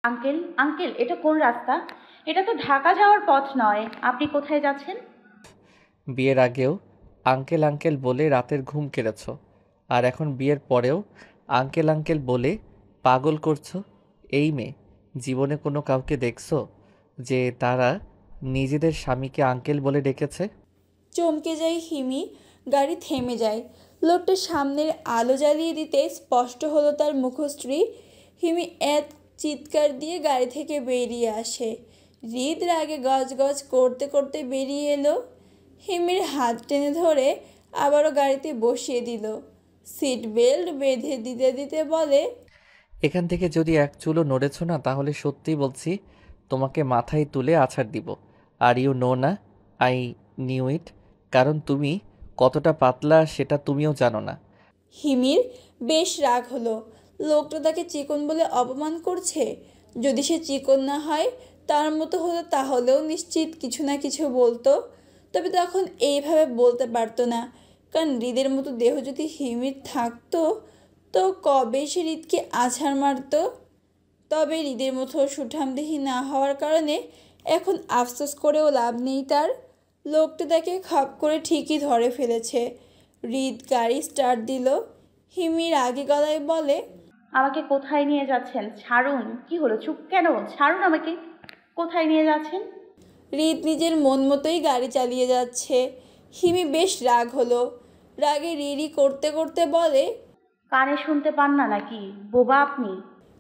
Uncle uncle, এটা কোন রাস্তা? এটা তো ঢাকা যাওয়ার পথ নয়। আপনি কোথায় যাচ্ছেন? বিয়ের আগেও আঙ্কেল আঙ্কেল বলে রাতের ঘুম কেড়েছ, আর এখন বিয়ের পরেও আঙ্কেল আঙ্কেল বলে পাগল করছো। এই মেয়ে, জীবনে কোনো কাউকে দেখছো যে তারা নিজেদের স্বামীকে আঙ্কেল বলে ডেকেছে? চমকে যায় হিমি। গাড়ি থেমে যায়। লোকটা সামনের আলো জ্বালিয়ে দিতে স্পষ্ট হলো তার মুখশ্রী। হিমি এক চিৎকার দিয়ে গাড়ি থেকে বেরিয়ে আসে। হৃদ রাগে গজ গজ করতে করতে বেরিয়ে এলো। হিমির হাত টেনে ধরে আবারও গাড়িতে বসিয়ে দিল। সিট বেল্ট বেঁধে দিতে দিতে বলে, এখান থেকে যদি এক চুলও নড়েছ না, তাহলে সত্যি বলছি তোমাকে মাথায় তুলে আছাড় দিব। আর ইউ নো না, আই নিউ ইট। কারণ তুমি কতটা পাতলা সেটা তুমিও জানো না। হিমির বেশ রাগ হলো। লোকটা তাকে চিকন বলে অপমান করছে। যদি সে চিকন না হয়, তার মতো হলো, তাহলেও নিশ্চিত কিছু না কিছু বলতো। তবে তখন এইভাবে বলতে পারতো না, কারণ হৃদের মতো দেহ যদি হিমির থাকতো, তো কবে সে হৃদকে আছাড় মারতো। তবে হৃদের মতো সুঠামদেহী না হওয়ার কারণে এখন আফসোস করেও লাভ নেই তার। লোকটা তাকে খপ করে ঠিকই ধরে ফেলেছে। হৃদ গাড়ি স্টার্ট দিল। হিমির আগে গলায় বলে, আমাকে কোথায় নিয়ে যাচ্ছেন? ছাড়ুন। কি হলো, চুপ কেন? ছাড়ুন আমাকে। কোথায় নিয়ে যাচ্ছেন? হৃদ নিজের মন মতোই গাড়ি চালিয়ে যাচ্ছে। হিমি বেশ রাগ হলো। রাগে রিরি করতে করতে বলে, কানে শুনতে পান না নাকি? বোবা আপনি।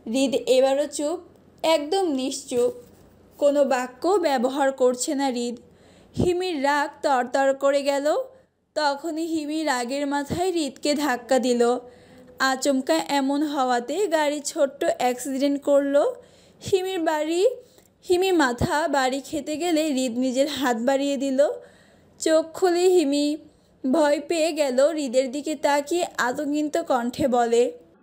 হৃদ এবারও চুপ, একদম নিশ্চুপ। কোনো বাক্য ব্যবহার করছে না হৃদ। হিমির রাগ তরতর করে গেল। তখনই হিমি রাগের মাথায় হৃদকে ধাক্কা দিল। আচমকা এমন হওয়াতে গাড়ি ছোট্ট অ্যাক্সিডেন্ট করলো। হিমির বাড়ি হিমি মাথা বাড়ি খেতে গেলে হৃদ নিজের হাত বাড়িয়ে দিল। চোখ খুলে হিমি ভয় পেয়ে গেল। হৃদের দিকে তাকিয়ে আতঙ্কিত কণ্ঠে বলে,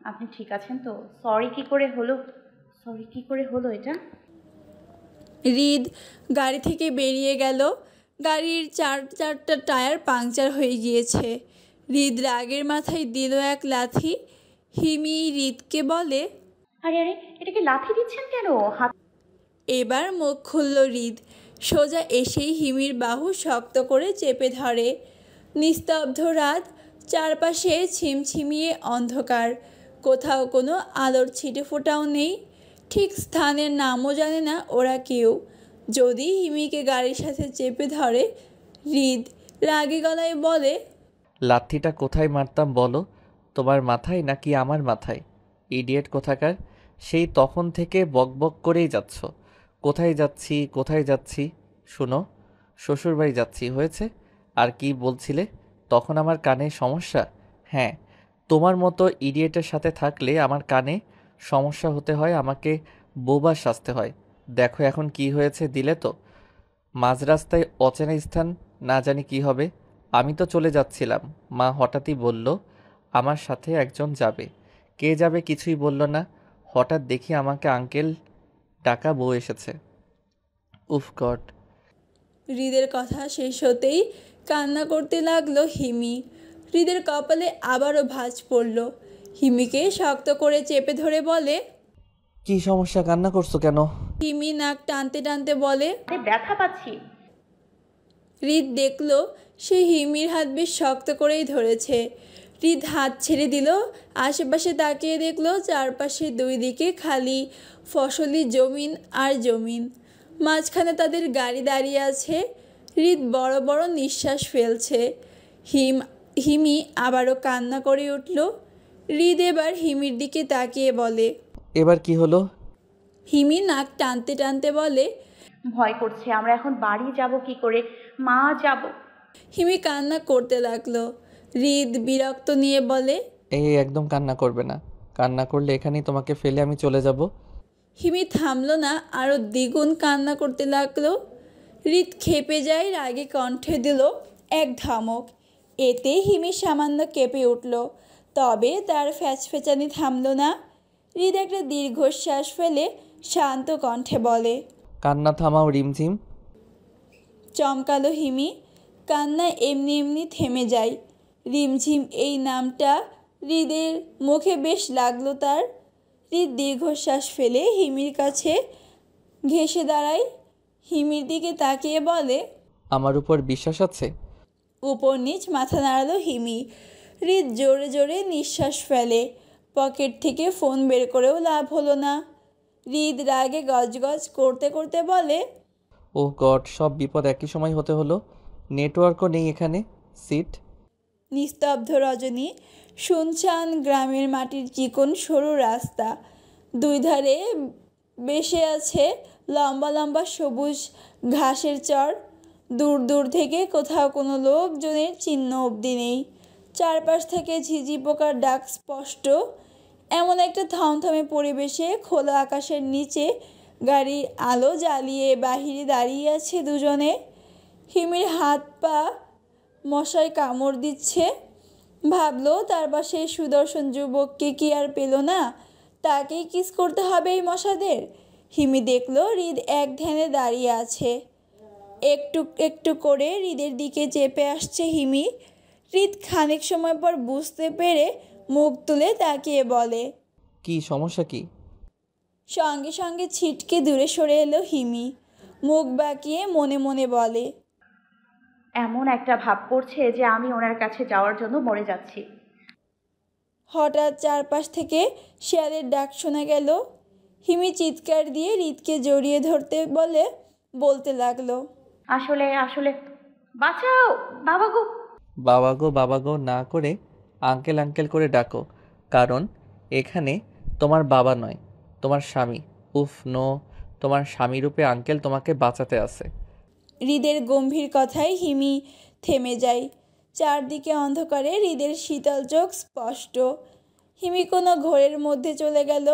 আপনি ঠিক আছেন তো? সরি কি করে হলো? সরি কি করে হলো এটা? হৃদ গাড়ি থেকে বেরিয়ে গেল। গাড়ির চারটা টায়ার পাংচার হয়ে গিয়েছে। হৃদ রাগের মাথায় দিল এক লাথি। হিমি হৃদকে বলে, আরে আরে, এটাকে লাথি দিচ্ছেন কেন? হাত। এবার মুখ খুলল হৃদ। সোজা এসেই হিমির বাহু শক্ত করে চেপে ধরে। নিস্তব্ধ রাত, চারপাশে ছিমছিমিয়ে অন্ধকার। কোথাও কোনো আলোর ছিটে ফোটাও নেই। ঠিক স্থানের নামও জানে না ওরা কেউ। যদি হিমিকে গাড়ির সাথে চেপে ধরে, হৃদ রাগী গলায় বলে, লাথিটা কোথায় মারতাম বলো? তোমার মাথায় নাকি আমার মাথায়? ইডিয়েট কোথাকার! সেই তখন থেকে বকবক করেই যাচ্ছ। কোথায় যাচ্ছি কোথায় যাচ্ছি? শুনো, শ্বশুরবাড়ি যাচ্ছি, হয়েছে? আর কি বলছিলে? তখন আমার কানে সমস্যা? হ্যাঁ, তোমার মতো ইডিয়েটের সাথে থাকলে আমার কানে সমস্যা হতে হয়, আমাকে বোবা সাজতে হয়। দেখো এখন কি হয়েছে, দিলে তো। মাঝ রাস্তায় অচেনা স্থান, না জানি কি হবে। আমি তো চলে যাচ্ছিলাম, মা হঠাৎই বলল আমার সাথে একজন যাবে। কে যাবে কিছুই বলল না। হঠাৎ দেখি আমাকে আঙ্কেল ডাকা বউ এসেছে। উফ গড! হৃদের কথা শেষ হতেই কান্না করতে লাগলো হিমি। হৃদের কপালে আবারও ভাঁজ পড়ল। হিমিকে শক্ত করে চেপে ধরে বলে, কি সমস্যা, কান্না করছো কেন? হিমি নাক টানতে টানতে বলে। হাতে ব্যথা পাচ্ছি। হৃদ দেখল সে হিমির হাত বেশ শক্ত করেই ধরেছে। হৃদ হাত ছেড়ে দিল। আশেপাশে তাকিয়ে দেখলো চারপাশে দুই দিকে খালি ফসলি জমিন আর জমিন। মাঝখানে তাদের গাড়ি দাঁড়িয়ে আছে। হৃদ বড় বড় নিঃশ্বাস ফেলছে। হিমি আবারও কান্না করে উঠল। হৃদ এবার হিমির দিকে তাকিয়ে বলে। এবার কি হলো? হিমি নাক টানতে টানতে বলে, ভয় করছে। আমরা এখন বাড়ি যাব কি করে? মা যাব। হিমি কান্না করতে লাগলো। হৃদ বিরক্ত নিয়ে বলে, এই একদম কান্না করবে না। কান্না করলে এখানেই তোমাকে ফেলে আমি চলে যাব। হিমি থামলো না, আরও দ্বিগুণ কান্না করতে লাগলো। হৃদ খেপে যায়, রাগে কণ্ঠে দিল এক ধমক। এতে হিমি সামান্য কেঁপে উঠল। তবে তার ফ্যাচফেচানি থামলো না। হৃদ একটা দীর্ঘশ্বাস ফেলে শান্ত কণ্ঠে বলে, কান্না থামাও রিমঝিম। চমকালো হিমি। কান্না এমনি এমনি থেমে যায়। রিমঝিম এই নামটা হৃদের মুখে বেশ লাগলো তার। হৃদ দীর্ঘশ্বাস ফেলে হিমির কাছে ঘেঁষে দাঁড়ায়। হিমির দিকে তাকিয়ে বলে, আমার উপর বিশ্বাস আছে? উপর নিচ মাথা নাড়ালো হিমি। হৃদ জোরে জোরে নিঃশ্বাস ফেলে। পকেট থেকে ফোন বের করেও লাভ হলো না। হৃদ রাগে গজগজ করতে করতে বলে, ওহ গড, সব বিপদ একই সময় হতে হলো। নেটওয়ার্কও নেই এখানে। সিট। নিস্তব্ধ রজনী, শুনশান গ্রামের মাটির চিকন সরু রাস্তা। দুই ধারে বেসে আছে লম্বা লম্বা সবুজ ঘাসের চর। দূর দূর থেকে কোথাও কোনো লোকজনের চিহ্ন অবধি নেই। চারপাশ থেকে ঝিঝি পোকার ডাক স্পষ্ট। এমন একটা থমথমে পরিবেশে খোলা আকাশের নিচে গাড়ির আলো জ্বালিয়ে বাহিরে দাঁড়িয়ে আছে দুজনে। হিমির হাত পা মশায় কামড় দিচ্ছে। ভাবলো তার পাশে সুদর্শন যুবককে কি আর পেল না, তাকেই কিস করতে হবে এই মশাদের। হিমি দেখলো হৃদ এক ধ্যানে দাঁড়িয়ে আছে। একটু একটু করে হৃদের দিকে চেপে আসছে হিমি। হৃদ খানিক সময় পর বুঝতে পেরে মুখ তুলে তাকিয়ে বলে, কি সমস্যা কি? সঙ্গে সঙ্গে ছিটকে দূরে সরে এলো হিমি। মুখ বাঁকিয়ে মনে মনে বলে, এমন একটা ভাব করছে যে আমি ওনার কাছে যাওয়ার জন্য মরে যাচ্ছি। হঠাৎ চারপাশ থেকে শেয়ালের ডাক শোনা গেল। হিমি চিৎকার দিয়ে হৃদকে জড়িয়ে ধরতে বলতে লাগলো, আসলে আসলে বাঁচাও বাবা গো। বাবা গো না করে আঙ্কেল আঙ্কেল করে ডাকো, কারণ এখানে তোমার বাবা নয়, তোমার স্বামী। উফ নো, তোমার স্বামী রূপে আঙ্কেল তোমাকে বাঁচাতে আসে। হৃদের গম্ভীর কথায় হিমি থেমে যায়। চারদিকে অন্ধকারে হৃদের শীতল চোখ স্পষ্ট। হিমি কোনো ঘোরের মধ্যে চলে গেল।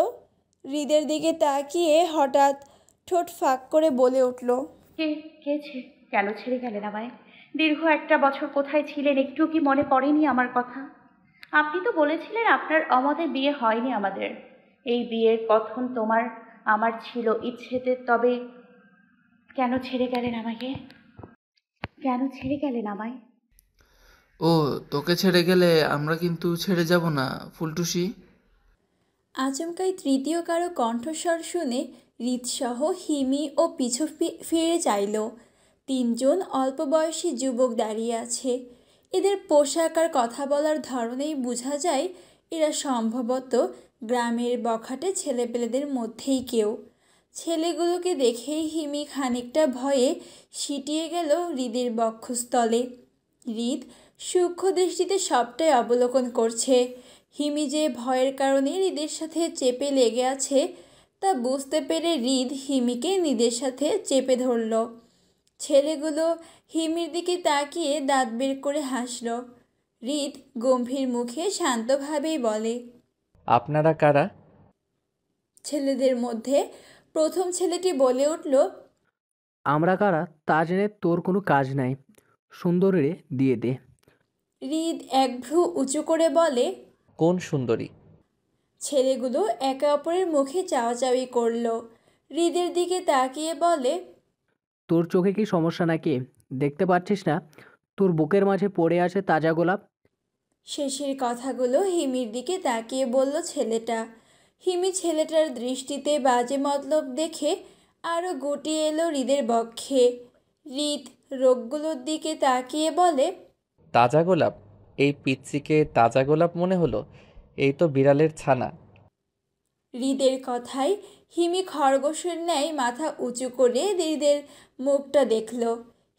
হৃদের দিকে তাকিয়ে হঠাৎ ঠোঁট ফাঁক করে বলে উঠল, কে কেছে কেন ছেড়ে গেলেন আমায়? দীর্ঘ একটা বছর কোথায় ছিলেন, একটু কি মনে পড়েনি আমার কথা? আপনি তো বলেছিলেন আপনার অমতে বিয়ে হয়নি আমাদের। এই বিয়ের কথন তোমার আমার ছিল ইচ্ছেতে, তবে কেন ছেড়ে গেলেন আমাকে? কেন ছেড়ে গেলেন আমায়? ও, তোকে ছেড়ে গেলে আমরা কিন্তু ছেড়ে যাব না ফুলটুসি। আচমকাই তৃতীয় কারো কণ্ঠস্বর শুনে হৃদসহ হিমি ও পিছু ফিরে চাইল। তিনজন অল্প বয়সী যুবক দাঁড়িয়ে আছে। এদের পোশাক আর কথা বলার ধরনেই বোঝা যায় এরা সম্ভবত গ্রামের বখাটে ছেলেপেলেদের মধ্যেই কেউ। ছেলেগুলোকে দেখেই হিমি খানিকটা ভয়ে সিটিয়ে গেল হৃদের বক্ষস্থলে। হৃদ সূক্ষ্ম দৃষ্টিতে সবটাই অবলোকন করছে। হিমি যে ভয়ের কারণে হৃদের সাথে চেপে লেগে আছে তা বুঝতে পেরে হৃদ হিমিকে হৃদের সাথে চেপে ধরল। ছেলেগুলো হিমির দিকে তাকিয়ে দাঁত বের করে হাসল। হৃদ গম্ভীর মুখে শান্তভাবেই বলে, আপনারা কারা? ছেলেদের মধ্যে প্রথম ছেলেটি বলে উঠল, আমরা কারা তা জেনে তোর কোনো কাজ নাই, সুন্দরীরে দিয়ে দে। হৃদ এক ভ্রু উঁচু করে বলে, কোন সুন্দরী? ছেলেগুলো একে অপরের মুখে চাওয়াচাওয়ি করল। হৃদের দিকে তাকিয়ে বলে, তোর চোখে কি সমস্যা নাকি? দেখতে পাচ্ছিস না তোর বুকের মাঝে পড়ে আছে তাজা গোলাপ? শেষের কথাগুলো হিমির দিকে তাকিয়ে বলল ছেলেটা। হিমি ছেলেটার দৃষ্টিতে বাজে মতলব দেখে আরও গুটিয়ে এলো হৃদের বক্ষে। হৃদ রোগগুলোর দিকে তাকিয়ে বলে, তাজা গোলাপ? এই পিচ্চিকে তাজা গোলাপ মনে হলো? এই তো বিড়ালের ছানা। হৃদের কথায় হিমি খরগোশের ন্যায় মাথা উঁচু করে হৃদের মুখটা দেখল।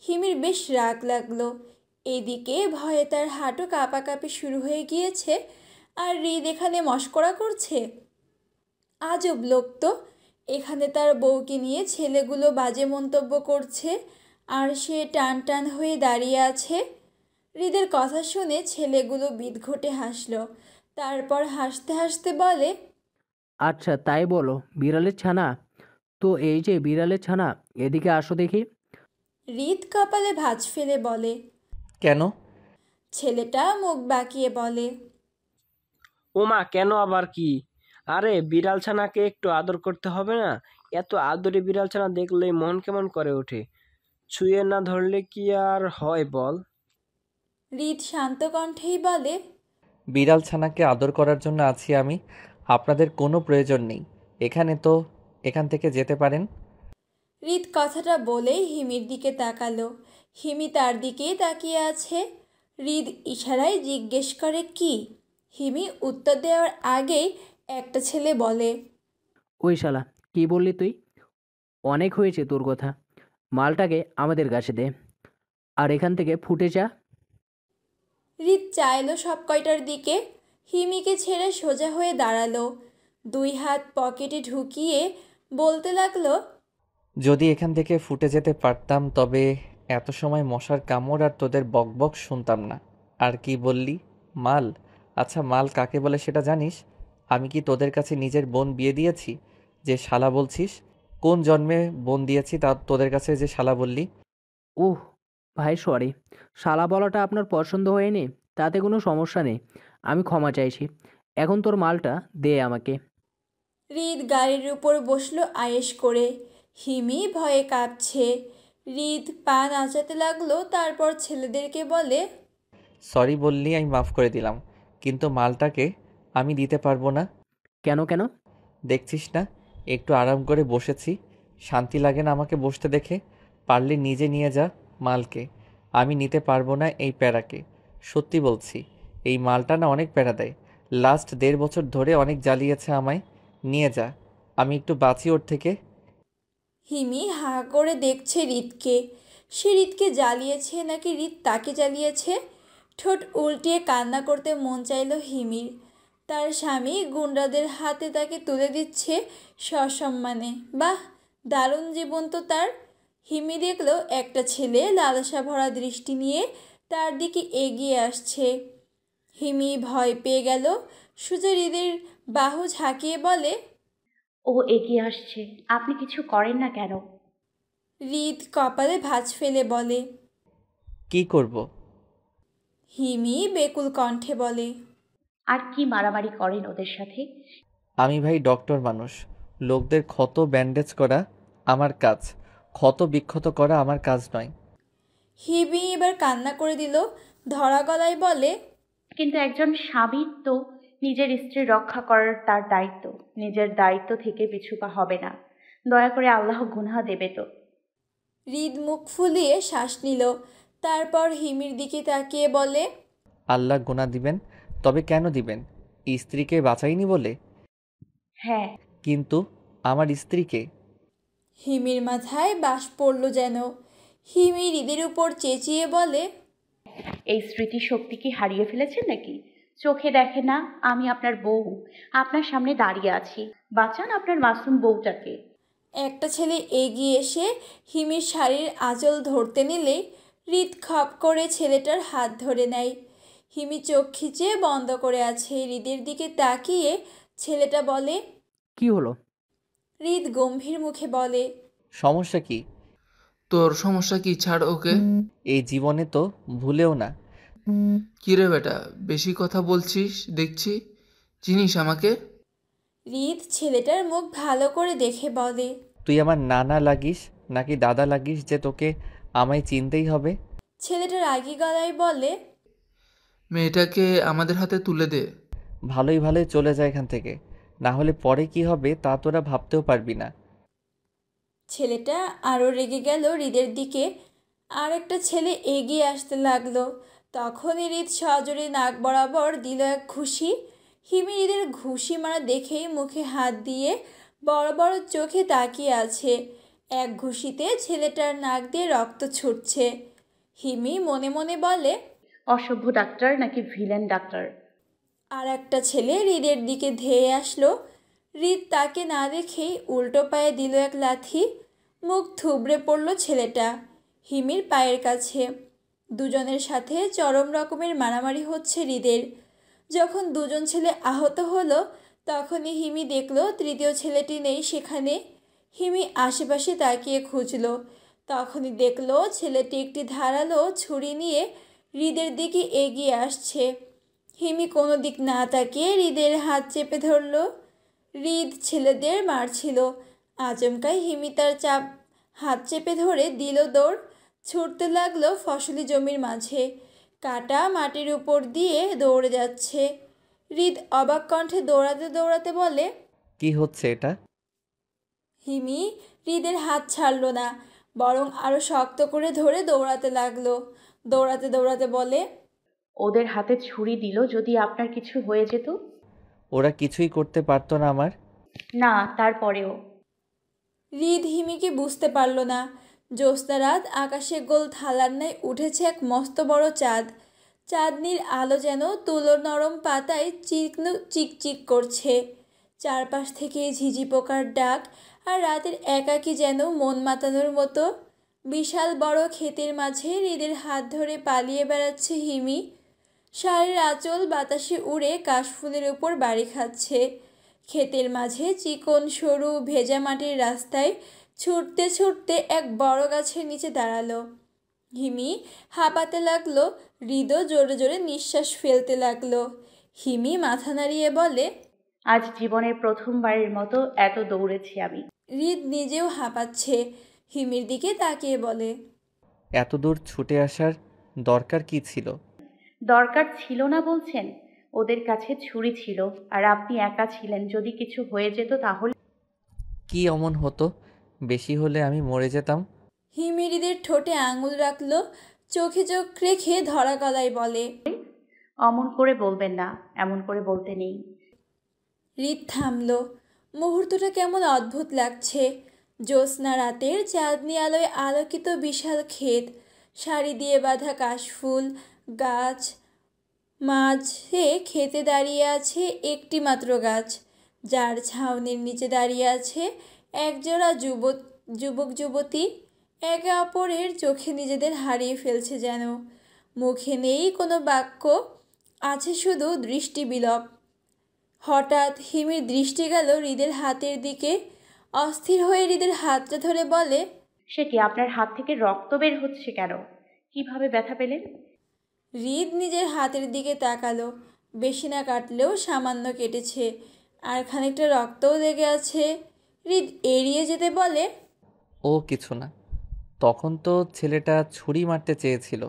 হিমির বেশ রাগ লাগলো। এদিকে ভয়ে তার হাঁটু কাঁপাকাঁপি শুরু হয়ে গিয়েছে, আর হৃদ এখানে মশকরা করছে। আজব লোক তো, এখানে তার বউকে নিয়ে ছেলেগুলো বাজে মন্তব্য করছে আর সে টান টান হয়ে দাঁড়িয়ে আছে। হৃদের কথা শুনে ছেলেগুলো বিদঘটে হাসল। তারপর হাসতে হাসতে বলে, আচ্ছা তাই বলো, বিড়ালের ছানা? তো এই যে বিড়ালের ছানা, এদিকে আসো দেখি। হৃদ কপালে ভাঁজ ফেলে বলে। কেন? ছেলেটা মুখ বাঁকিয়ে বলে, ওমা, কেন আবার কি? আরে বিড়াল ছানাকে একটু আদর করতে হবে না? এত আদরে বিড়াল ছানা দেখলেই মন কেমন করে ওঠে। ছুঁয়ে না ধরলে কি আর হয় বল? হৃদ শান্ত কণ্ঠেই বলে, বিড়াল ছানাকে আদর করার জন্য আছি আমি, আপনাদের কোনো প্রয়োজন নেই এখান থেকে যেতে পারেন। হৃদ কথাটা বলেই হিমির দিকে তাকালো। হিমি তার দিকেই তাকিয়ে আছে। হৃদ ইশারায় জিজ্ঞেস করে কি। হিমি উত্তর দেওয়ার আগেই একটা ছেলে বলে, ওই শালা, কি বললি তুই? অনেক হয়েছে তোর কথা। মালটাকে আমাদের কাছে দে, আর এখান থেকে ফুটে যা। হৃদ চাইলো সব কয়টার দিকে। হিমিকে ছেড়ে সোজা হয়ে দাঁড়ালো। 2 হাত পকেটে ঢুকিয়ে বলতে লাগলো, যদি এখান থেকে ফুটে যেতে পারতাম তবে এত সময় মশার কামড় আর তোদের বকবক শুনতাম না। আর কি বললি? মাল? আচ্ছা, মাল কাকে বলে সেটা জানিস? আমি কি তোদের কাছে নিজের বোন বিয়ে দিয়েছি যে শালা বলছিস? কোন জন্মে বোন দিয়েছি তা তোদের কাছে যে শালা বললি? উহ, ভাই সরি, শালা বলাটা আপনার পছন্দ হয়নি, তাতে কোনো সমস্যা নেই। আমি ক্ষমা চাইছি। এখন তোর মালটা দে আমাকে। হৃদ গাড়ির উপর বসলো আয়েশ করে। হিমি ভয়ে কাঁপছে। হৃদ পা নাচাতে লাগলো, তারপর ছেলেদেরকে বলে, সরি বললি, আমি মাফ করে দিলাম, কিন্তু মালটাকে আমি দিতে পারবো না। কেন কেন? দেখছিস না, একটু আরাম করে বসেছি, শান্তি লাগে না আমাকে বসতে দেখে? পারলে নিজে নিয়ে যা মালকে। আমি নিতে পারবো না এই প্যারাকে। সত্যি বলছি, এই মালটা না অনেক প্যারা দেয়। লাস্ট 1.5 বছর ধরে অনেক জ্বালিয়েছে আমায়। নিয়ে যা, আমি একটু বাঁচি ওর থেকে। হিমি হাঁ করে দেখছে হৃদকে। সে হৃদকে জ্বালিয়েছে নাকি হৃদ তাকে জ্বালিয়েছে? ঠোঁট উল্টিয়ে কান্না করতে মন চাইল হিমির। তার স্বামী গুন্ডাদের হাতে তাকে তুলে দিচ্ছে সসম্মানে। বাহ, দারুণ জীবন তো তার। হিমি দেখলো একটা ছেলে লালসা ভরা দৃষ্টি নিয়ে তার দিকে এগিয়ে আসছে। হিমি ভয় পেয়ে গেল। সুজা হৃদের বাহু ঝাঁকিয়ে বলে, ও এগিয়ে আসছে, আপনি কিছু করেন না কেন? হৃদ কপালে ভাঁজ ফেলে বলে। কি করব? হিমি বেকুল কণ্ঠে বলে, আর কি মারামারি করেন ওদের সাথে? আমি ভাই ডক্টর মানুষ, লোকদের ক্ষত ব্যান্ডেজ করা আমার কাজ, ক্ষত বিক্ষত করা আমার কাজ নয়। হিমি এবার কান্না করে দিল। ধরা গলায় বলে, কিন্তু একজন স্বামীর তো নিজের স্ত্রী রক্ষা করার তার দায়িত্ব। নিজের দায়িত্ব থেকে পিছু পা হবে না। দয়া করে, আল্লাহ গুনাহ দেবে তো। হৃদ মুখ ফুলিয়ে শ্বাস নিল। তারপর হিমির দিকে তাকিয়ে বলে, আল্লাহ গুনাহ দিবেন? তবে কেন দিবেন? স্ত্রীকে বাঁচাইনি বলে? হ্যাঁ। কিন্তু আমার স্ত্রীকে। হিমির মাথায় বাস পড়ল যেন। হিমি হৃদের উপর চেঁচিয়ে বলে, এই স্মৃতিশক্তি কি হারিয়ে ফেলেছেন নাকি? চোখে দেখে না আমি আপনার বউ, আপনার সামনে দাঁড়িয়ে আছি। বাঁচান আপনার মাসুম বউটাকে। একটা ছেলে এগিয়ে এসে হিমির শাড়ির আঁচল ধরতে নিলেই হৃদ খপ করে ছেলেটার হাত ধরে নেয়। হিমি চোখ খিচে বন্ধ করে আছে। হৃদের দিকে তাকিয়ে ছেলেটা বলে, কি হলো? হৃদ গম্ভীর মুখে বলে, সমস্যা কি? তোর সমস্যা কি? ছাড় ওকে। এই জীবনে তো ভুলেও না। কি রে বেটা, বেশি কথা বলছিস দেখছি। চিনিস আমাকে? হৃদ ছেলেটার মুখ ভালো করে দেখে বলে, তুই আমার নানা লাগিস নাকি দাদা লাগিস যে তোকে আমায় চিনতেই হবে? ছেলেটা রাগী গলায় বলে, মেয়েটাকে আমাদের হাতে তুলে দে। ভালোই ভালোই চলে যায় এখান থেকে, না হলে পরে কি হবে তা তোরা ভাবতেও পারবি না। ছেলেটা আরও রেগে গেল হৃদের দিকে। আর একটা ছেলে এগিয়ে আসতে লাগলো। তখনই হৃদ সজোরে নাক বরাবর দিল এক ঘুষি। হিমি হৃদের ঘুষি মারা দেখেই মুখে হাত দিয়ে বড় বড় চোখে তাকিয়ে আছে। এক ঘুষিতে ছেলেটার নাক দিয়ে রক্ত ছুটছে। হিমি মনে মনে বলে, অসভ্য ডাক্তার নাকি ভিলেন ডাক্তার। আর একটা ছেলে হৃদের দিকে ধেয়ে আসলো। হৃদ তাকে না দেখেই উল্টো পায়ে দিল এক লাথি। মুখ থুবড়ে পড়ল ছেলেটা হিমির পায়ের কাছে। দুজনের সাথে চরম রকমের মারামারি হচ্ছে হৃদের। যখন দুজন ছেলে আহত হলো তখনই হিমি দেখলো তৃতীয় ছেলেটি নেই সেখানে। হিমি আশেপাশে তাকিয়ে খুঁজলো। তখনই দেখলো ছেলেটি একটি ধারালো ছুরি নিয়ে হৃদের দিকে এগিয়ে আসছে। হিমি কোনো দিক না তাকিয়ে হৃদের হাত চেপে ধরল। হৃদ ছেলেদের মারছিল। আচমকাই হিমি তার হাত চেপে ধরে দিল দৌড়। ছুটতে লাগলো ফসলি জমির মাঝে। কাটা মাটির উপর দিয়ে দৌড়ে যাচ্ছে। হৃদ অবাক কণ্ঠে দৌড়াতে দৌড়াতে বলে। কি হচ্ছে এটা? হিমি হৃদের হাত ছাড়ল না, বরং আরো শক্ত করে ধরে দৌড়াতে লাগলো। দৌড়াতে দৌড়াতে বলে। ওদের হাতে ছুরি দিল, যদি আপনার কিছু হয়ে যেত। ওরা কিছুই করতে পারতো না আমার। না, তারপরেও। হৃদ হিমিকে বুঝতে পারল না। জ্যোৎস্না রাত, আকাশে গোল থালার ন্যায় উঠেছে এক মস্ত বড় চাঁদ। চাঁদনির আলো যেন তুলোর নরম পাতায় চিকচিক করছে। চারপাশ থেকে ঝিঝি পোকার ডাক, আর রাতের একাকী যেন মন মাতানোর মতো। বিশাল বড় ক্ষেতের মাঝে হৃদের হাত ধরে পালিয়ে বেড়াচ্ছে হিমি। শাড়ির আঁচল বাতাসে উড়ে কাশফুলের উপর বাড়ি খাচ্ছে। ক্ষেতের মাঝে চিকন সরু ভেজা মাটির রাস্তায় ছুটতে ছুটতে এক বড় গাছের নিচে দাঁড়ালো। হিমি হাঁপাতে লাগলো, হৃদও জোরে জোরে নিঃশ্বাস ফেলতে লাগলো। হিমি মাথা নাড়িয়ে বলে। আজ জীবনের প্রথমবারের মতো এত দৌড়েছি আমি। হৃদ নিজেও হাঁপাচ্ছে, হিমির দিকে তাকিয়ে বলে। এত দূর ছুটে আসার দরকার কি ছিল? দরকার ছিল না বলছেন? ওদের কাছে ছুরি ছিল, আর আপনি একা ছিলেন। যদি কিছু হয়ে যেত তাহলে? কি অমন হতো? বেশি হলে আমি মরে যেতাম। হিমি হৃদের ঠোঁটে আঙুল রাখলো, চোখে চোখ রেখে ধরা গলায় বলে। অমন করে বলবেন না, এমন করে বলতে নেই। হৃদ থামলো। মুহূর্তটা কেমন অদ্ভুত লাগছে। জ্যোৎস্না রাতের চাঁদনি আলোয় আলোকিত বিশাল ক্ষেত, সারি দিয়ে বাঁধা কাশফুল গাছ। মাঝে খেতে দাঁড়িয়ে আছে একটি মাত্র গাছ, যার ছাউনির নিচে দাঁড়িয়ে আছে একজোড়া যুবক যুবতী। একে অপরের চোখে নিজেদের হারিয়ে ফেলছে যেন। মুখে নেই কোনো বাক্য, আছে শুধু দৃষ্টি বিলোপ। হঠাৎ হিমির দৃষ্টি গেল হৃদের হাতের দিকে। অস্থির হয়ে হৃদের হাতটা ধরে বলে। সে কি, আপনার হাত থেকে রক্ত বের হচ্ছে কেন? কিভাবে ব্যথা পেলেন? হৃদ নিজের হাতের দিকে তাকালো। বেশি না কাটলেও সামান্য কেটেছে, আর খানিকটা রক্তও লেগে আছে। হৃদ এড়িয়ে যেতে বলে। ও কিছু না। তখন তো ছেলেটা ছুরি মারতে চেয়েছিল,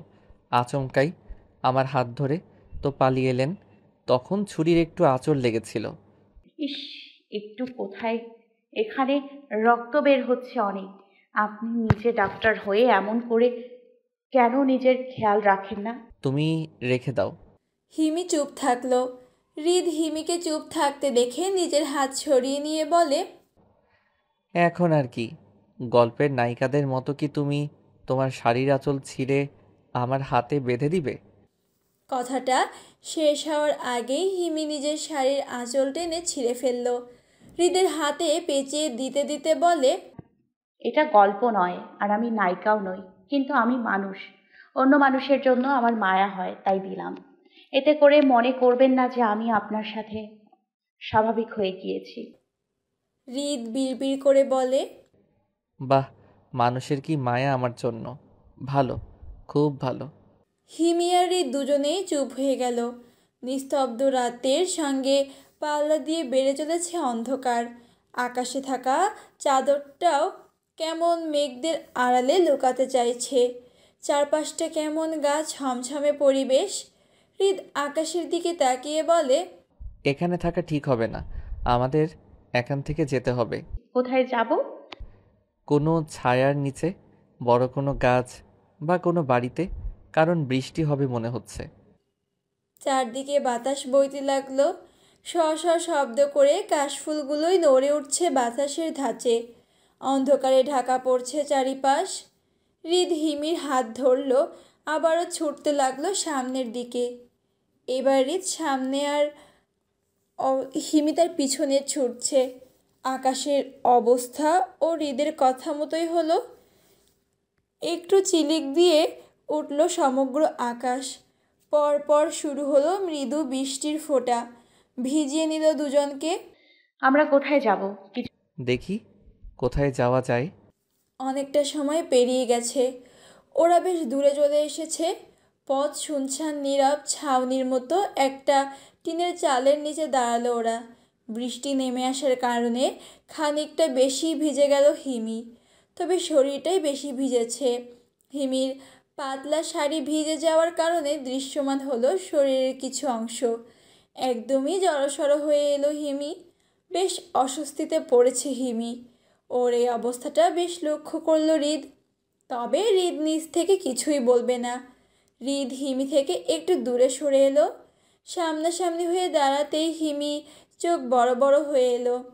আচমকাই আমার হাত ধরে তো পালিয়ে এলেন। তখন ছুরির একটু আঁচড় লেগেছিল। ইস, একটু কোথায়, এখানে রক্ত বের হচ্ছে অনেক। আপনি নিজে ডাক্তার হয়ে এমন করে কেন নিজের খেয়াল রাখেন না? তুমি রেখে দাও। হিমি চুপ থাকলো। হৃদ হিমিকে চুপ থাকতে দেখে নিজের হাত সরিয়ে নিয়ে বলে। এখন আর কি, গল্পের নায়িকাদের মতো কি তুমি তোমার শাড়ির আঁচল ছিঁড়ে আমার হাতে বেঁধে দিবে? কথাটা শেষ হওয়ার আগেই হিমি নিজের শাড়ির আঁচল টেনে ছিঁড়ে ফেলল। হৃদের হাতে পেঁচিয়ে দিতে দিতে বলে। এটা গল্প নয়, আর আমি নায়িকাও নই, কিন্তু আমি মানুষ। অন্য মানুষের জন্য আমার মায়া হয়, তাই দিলাম। এতে করে মনে করবেন না যে আমি আপনার সাথে স্বাভাবিক হয়ে গিয়েছি। হৃদ বিড়বিড় করে বলে। বাহ, মানুষের কি মায়া আমার জন্য! ভালো, খুব ভালো। হিমি আর হৃদ দুজনেই চুপ হয়ে গেল। নিস্তব্ধ রাতের সঙ্গে পাল্লা দিয়ে বেড়ে চলেছে অন্ধকার। আকাশে থাকা চাদরটাও কেমন মেঘদের আড়ালে লুকাতে চাইছে। চারপাশটা কেমন গা ছমছমে পরিবেশ। হৃদ আকাশের দিকে তাকিয়ে বলে। এখানে থাকা ঠিক হবে না, আমাদের এখান থেকে যেতে হবে। কোথায় যাব? কোনো ছায়ার নিচে, বড় কোনো গাছ বা কোনো বাড়িতে, কারণ বৃষ্টি হবে মনে হচ্ছে। চারদিকে বাতাস বইতে লাগলো। শ শ শব্দ করে কাশফুলগুলোই নড়ে উঠছে বাতাসের ধাঁচে। অন্ধকারে ঢাকা পড়ছে চারিপাশ। হৃদ হিমির হাত ধরল, আবারও ছুটতে লাগলো সামনের দিকে। এবার হৃদ সামনে, আর হিমি তার পিছনে ছুটছে। আকাশের অবস্থা ও হৃদের কথা মতোই হলো। একটু চিলিক দিয়ে উঠল সমগ্র আকাশ। পরপর শুরু হলো মৃদু বৃষ্টির ফোঁটা, ভিজিয়ে নিল দুজনকে। আমরা কোথায় যাব? কিছু দেখি কোথায় যাওয়া যায়। অনেকটা সময় পেরিয়ে গেছে, ওরা বেশ দূরে চলে এসেছে। পথ শুনশান নীরব, ছাউনির মতো একটা টিনের চালের নিচে দাঁড়ালো ওরা। বৃষ্টি নেমে আসার কারণে খানিকটা বেশি ভিজে গেল হিমি, তবে শরীরটাই বেশি ভিজেছে। হিমির পাতলা শাড়ি ভিজে যাওয়ার কারণে দৃশ্যমান হলো শরীরের কিছু অংশ। একদমই জড়সড় হয়ে এলো হিমি। বেশ অস্বস্তিতে পড়েছে হিমি। ওর এই অবস্থাটা বেশ লক্ষ্য করলো হৃদ। তবে হৃদ নিজ থেকে কিছুই বলবে না। হৃদ হিমি থেকে একটু দূরে সরে এলো। সামনাসামনি হয়ে দাঁড়াতেই হিমি চোখ বড় বড় হয়ে এলো।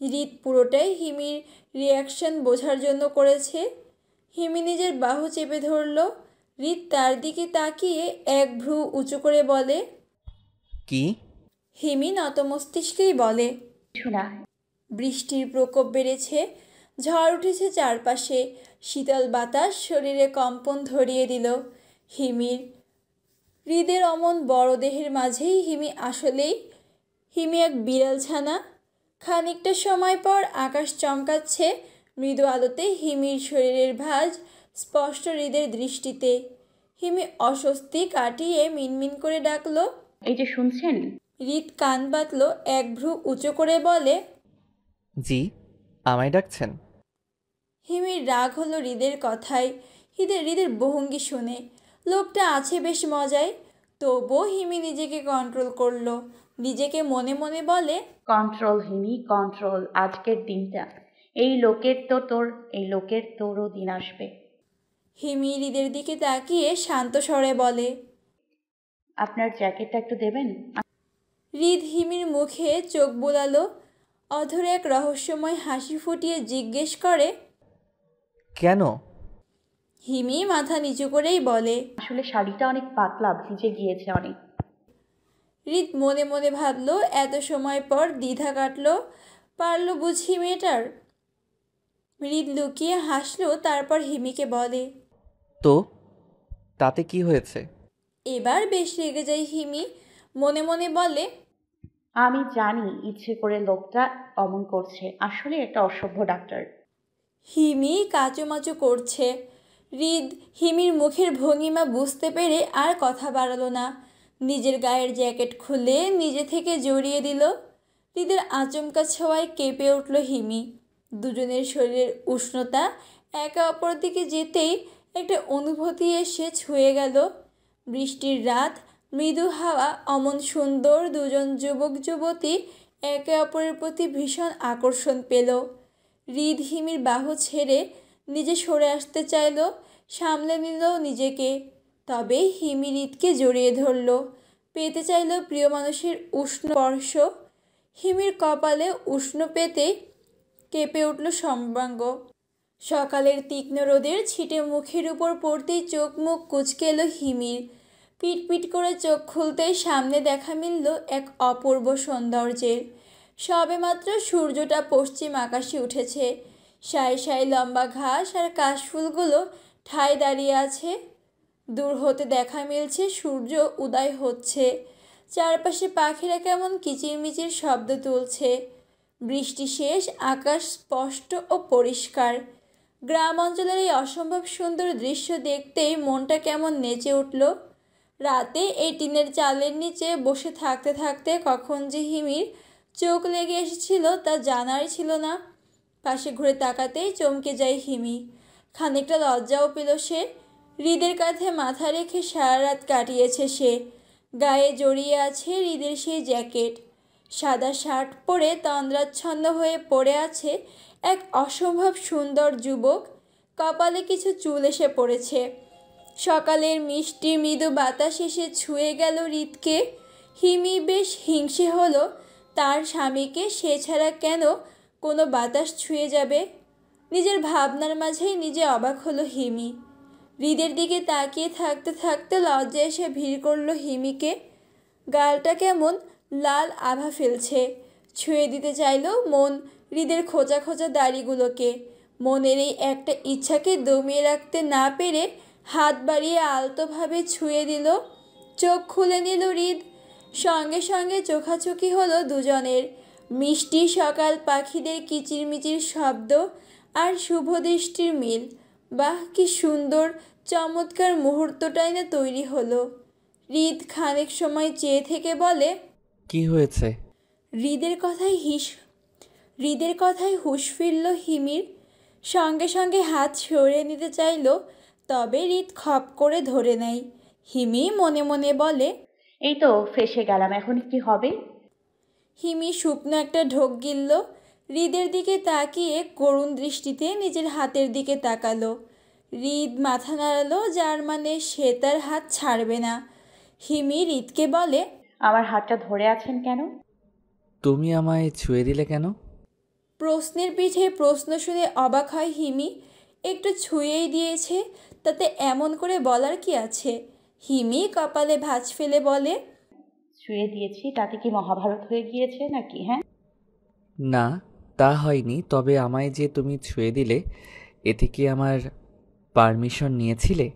হৃদ পুরোটাই হিমির রিয়াকশন বোঝার জন্য করেছে। হিমি নিজের বাহু চেপে ধরল। হৃদ তার দিকে তাকিয়ে এক ভ্রু উঁচু করে বলে। কি? হিমি নতমস্তিষ্কেই বলে। কিছু না। বৃষ্টির প্রকোপ বেড়েছে। ঝড় উঠেছে চারপাশে। শীতল বাতাস শরীরে কম্পন ধরিয়ে দিল হিমির। হৃদের অমন বড় দেহের মাঝেই হিমি এক বিড়াল ছানা। খানিকটা সময় পর আকাশ চমকাচ্ছে মৃদু আলোতে। হিমির শরীরের ভাঁজ স্পষ্ট হৃদের দৃষ্টিতে। হিমি অস্বস্তি কাটিয়ে মিনমিন করে ডাকলো। এই যে শুনছেন? হৃদ কান বাতলো, এক ভ্রু উঁচু করে বলে। জি, আমায় ডাকছেন? হিমির রাগ হলো হৃদের কথায়, হৃদের বহঙ্গি শুনে। লোকটা আছে বেশ মজায়। তবুও হিমি নিজেকে কন্ট্রোল করলো। নিজেকে মনে মনে বলে, কন্ট্রোল হিমি, কন্ট্রোল। আজকের দিনটা এই লোকের তোরও দিন আসবে। হিমি হৃদের দিকে তাকিয়ে শান্ত স্বরে বলে। আপনার জ্যাকেটটা একটু দেবেন? হৃদ হিমির মুখে চোখ বোলালো। অধরে এক রহস্যময় হাসি ফুটিয়ে জিজ্ঞেস করে। কেন? হিমি মাথা নিচু করেই বলে। আসলে শাড়িটা অনেক পাতলা, ভিজে গিয়েছে অনেক। হৃদ মনে মনে ভাবলো, এত সময় পর দ্বিধা কাটলো। পারলো বুঝি মেয়েটার। হৃদ লুকিয়ে হাসলো, তারপর হিমিকে বলে। তো তাতে কি হয়েছে? এবার বেশ রেগে যায় হিমি। মনে মনে বলে। আমি জানি ইচ্ছে করে লোকটা অমন করছে, আসলে একটা অসভ্য ডাক্তার। হিমি কাচুমাচু করছে। হৃদ হিমির মুখের ভঙ্গিমা বুঝতে পেরে আর কথা বাড়ালো না। নিজের গায়ের জ্যাকেট খুলে নিজে থেকে জড়িয়ে দিল। হৃদের আচমকা ছোঁয়ায় কেঁপে উঠল হিমি। দুজনের শরীরের উষ্ণতা একে অপর দিকে যেতেই একটা অনুভূতি এসে ছুঁয়ে গেল। বৃষ্টির রাত, মৃদু হাওয়া, অমন সুন্দর দুজন যুবক যুবতী একে অপরের প্রতি ভীষণ আকর্ষণ পেল। হৃদ হিমির বাহু ছেড়ে নিজে সরে আসতে চাইল, সামলে নিল নিজেকে। তবে হিমি হৃদকে জড়িয়ে ধরল, পেতে চাইল প্রিয় মানুষের উষ্ণ স্পর্শ। হিমির কপালে উষ্ণ পেতে কেঁপে উঠল সর্বাঙ্গ। সকালের তীক্ষ্ণ রোদের ছিটে মুখের উপর পড়তেই চোখ মুখ কুঁচকে এলো হিমির। পিটপিট করে চোখ খুলতেই সামনে দেখা মিলল এক অপূর্ব সৌন্দর্যের। সবেমাত্র সূর্যটা পশ্চিম আকাশে উঠেছে। সাই সাই লম্বা ঘাস আর কাশফুলগুলো ঠায় দাঁড়িয়ে আছে। দূর হতে দেখা মিলছে সূর্য উদয় হচ্ছে। চারপাশে পাখিরা কেমন কিচিরমিচির শব্দ তুলছে। বৃষ্টি শেষ, আকাশ স্পষ্ট ও পরিষ্কার। গ্রাম অঞ্চলের এই অসম্ভব সুন্দর দৃশ্য দেখতেই মনটা কেমন নেচে উঠল। রাতে এই টিনের চালের নিচে বসে থাকতে থাকতে কখন যে হিমির চোখ লেগে এসেছিল তা জানাই ছিল না। পাশে ঘুরে তাকাতেই চমকে যায় হিমি। খানিকটা লজ্জাও পেল সে। হৃদের কাঁধে মাথা রেখে সারা রাত কাটিয়েছে সে। গায়ে জড়িয়ে আছে হৃদের সেই জ্যাকেট। সাদা শার্ট পরে তন্দ্রাচ্ছন্ন হয়ে পড়ে আছে এক অসম্ভব সুন্দর যুবক। কপালে কিছু চুল এসে পড়েছে। সকালের মিষ্টি মৃদু বাতাস এসে ছুঁয়ে গেল হৃদকে। হিমি বেশ হিংসে হলো তার স্বামীকে, সে ছাড়া কেন কোনো বাতাস ছুঁয়ে যাবে। নিজের ভাবনার মাঝেই নিজে অবাক হলো হিমি। হৃদের দিকে তাকিয়ে থাকতে থাকতে লজ্জা এসে ভিড় করলো হিমিকে। গালটা কেমন লাল আভা ফেলছে। ছুঁয়ে দিতে চাইলো মন হৃদের খোঁচা খোঁচা দাড়িগুলোকে। মনের এই একটা ইচ্ছাকে দমিয়ে রাখতে না পেরে হাত বাড়িয়ে আলতোভাবে ছুঁয়ে দিল। চোখ খুলে নিল হৃদ। সঙ্গে সঙ্গে চোখাচোখি হলো দুজনের। মিষ্টি সকাল পাখিদের কিচিরমিচির শব্দ আর শুভ দৃষ্টির মিল। বাহ, কি সুন্দর চমৎকার মুহূর্তটাই না তৈরি হলো। হৃদ খানিক সময় চেয়ে থেকে বলে। কি হয়েছে? হৃদের কথায় হুঁশ ফিরল হিমির। সঙ্গে সঙ্গে হাত সরিয়ে নিতে চাইল, তবে হৃদ খপ করে ধরে নেয়। হিমি মনে মনে বলে। এই তো ফেঁসে গেলাম, এখন কি হবে? হিমি শুকনো একটা ঢোক গিলল। হৃদের দিকে তাকিয়ে করুণ দৃষ্টিতে নিজের হাতের দিকে তাকালো। হৃদ মাথা নাড়ালো, যার মানে সে তার হাত ছাড়বে না। হিমি হৃদকে বলে, আমার হাতটা ধরে আছেন কেন? তুমি আমায় ছুঁয়ে দিলে কেন? প্রশ্নের পিঠে প্রশ্ন শুনে অবাক হয় হিমি। একটু ছুঁয়েই দিয়েছে, তাতে এমন করে বলার কি আছে? হিমি কপালে ভাঁজ ফেলে বলে, ছুঁয়ে দিয়েছি তাতে কি মহাভারত হয়ে গিয়েছে নাকি? হ্যাঁ, না, তা হয়নি। তবে আমায় যে তুমি ছুঁয়ে দিলে, এতে কি আমার পারমিশন নিয়েছিলে?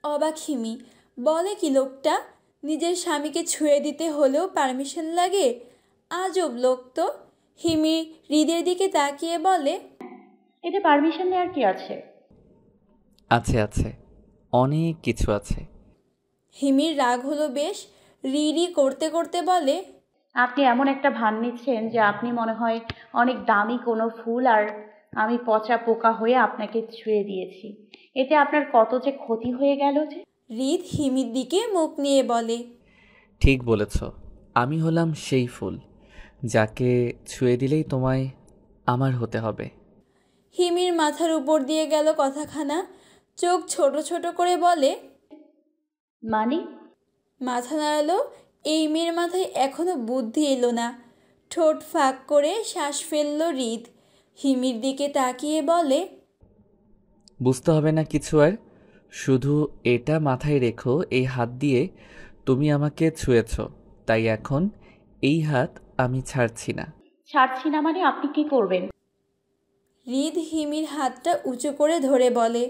অবাক হিমি। বলে কি লোকটা, নিজের স্বামীকে ছুঁয়ে দিতে হলেও পারমিশন লাগে? আজব লোক তো। হিমি হৃদের দিকে তাকিয়ে বলে, এতে পারমিশন নেওয়ার কি আছে? আছে আছে, অনেক কিছু আছে। হিমির রাগ হলো বেশ। রি করতে করতে বলে, আপনি এমন একটা ভান নিচ্ছেন যে আপনি মনে হয় অনেক দামি কোনো ফুল, আর আমি পচা পোকা হয়ে আপনাকে ছুঁয়ে দিয়েছি। এতে আপনার কত যে ক্ষতি হয়ে গেল যে। হৃদ হিমির দিকে মুখ নিয়ে বলে, ঠিক বলেছ, আমি হলাম সেই ফুল যাকে ছুঁয়ে দিলেই তোমায় আমার হতে হবে। হিমির মাথার উপর দিয়ে গেল কথাখানা। চোখ ছোট ছোট করে বলে, মানে? মাথা নাড়ালো। এই মেয়ের মাথায় এখনো বুদ্ধি এলো না। ঠোঁট ফাঁক করে শ্বাস ফেলল হৃদ। হিমির দিকে তাকিয়ে বলে, বুঝতে হবে না কিছু আর, শুধু এটা মাথায় রেখো, এই হাত দিয়ে তুমি আমাকে ছুঁয়েছ, তাই এখন এই হাত আমি ছাড়ছি না। ছাড়ছি না মানে আপনি কি করবেন? হৃদ হিমির হাতটা উঁচু করে ধরে বলে,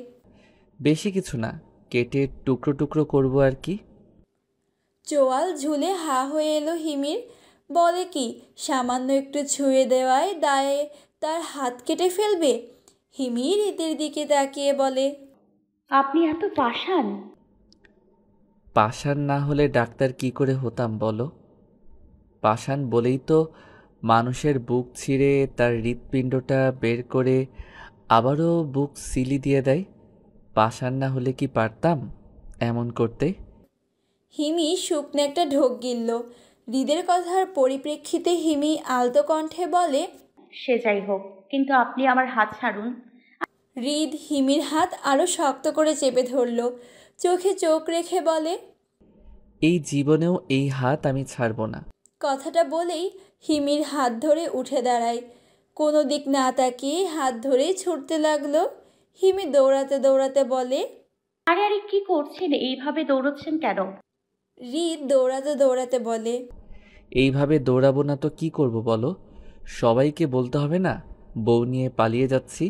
বেশি কিছু না, কেটে টুকরো টুকরো করব আর কি। চোয়াল ঝুলে হা হয়ে এলো হিমির। বলে কি, সামান্য একটু ছুঁয়ে দেওয়ায় দায়ে তার হাত কেটে ফেলবে? হিমি হৃদের দিকে তাকিয়ে বলে, আপনি এত পাষাণ! পাষাণ না হলে ডাক্তার কি করে হতাম বলো? পাষাণ বলেই তো মানুষের বুক ছিঁড়ে তার হৃৎপিণ্ডটা বের করে আবারও বুক সিলি দিয়ে দেয়। পাষাণ না হলে কি পারতাম এমন করতে? হিমি শুকনো একটা ঢোক গিলল। হৃদের কথার পরিপ্রেক্ষিতে হিমি আলতো কণ্ঠে বলে, সে যাই হোক, কিন্তু আপনি আমার হাত ছাড়ুন। হৃদ হিমির হাত আরও শক্ত করে চেপে ধরল। চোখে চোখ রেখে বলে, এই জীবনেও এই হাত আমি ছাড়ব না। কথাটা বলেই হিমির হাত ধরে উঠে দাঁড়ায়। কোনো দিক না তাকিয়ে হাত ধরেই ছুটতে লাগলো। হিমি দৌড়াতে দৌড়াতে বলে, আরে আরে, কি করছেন? এইভাবে দৌড়চ্ছেন কেন? হৃদ দৌড়াতে দৌড়াতে বলে, এইভাবে দৌড়াবো না তো কি করব বলো? সবাইকে বলতে হবে না বউ নিয়ে পালিয়ে যাচ্ছি?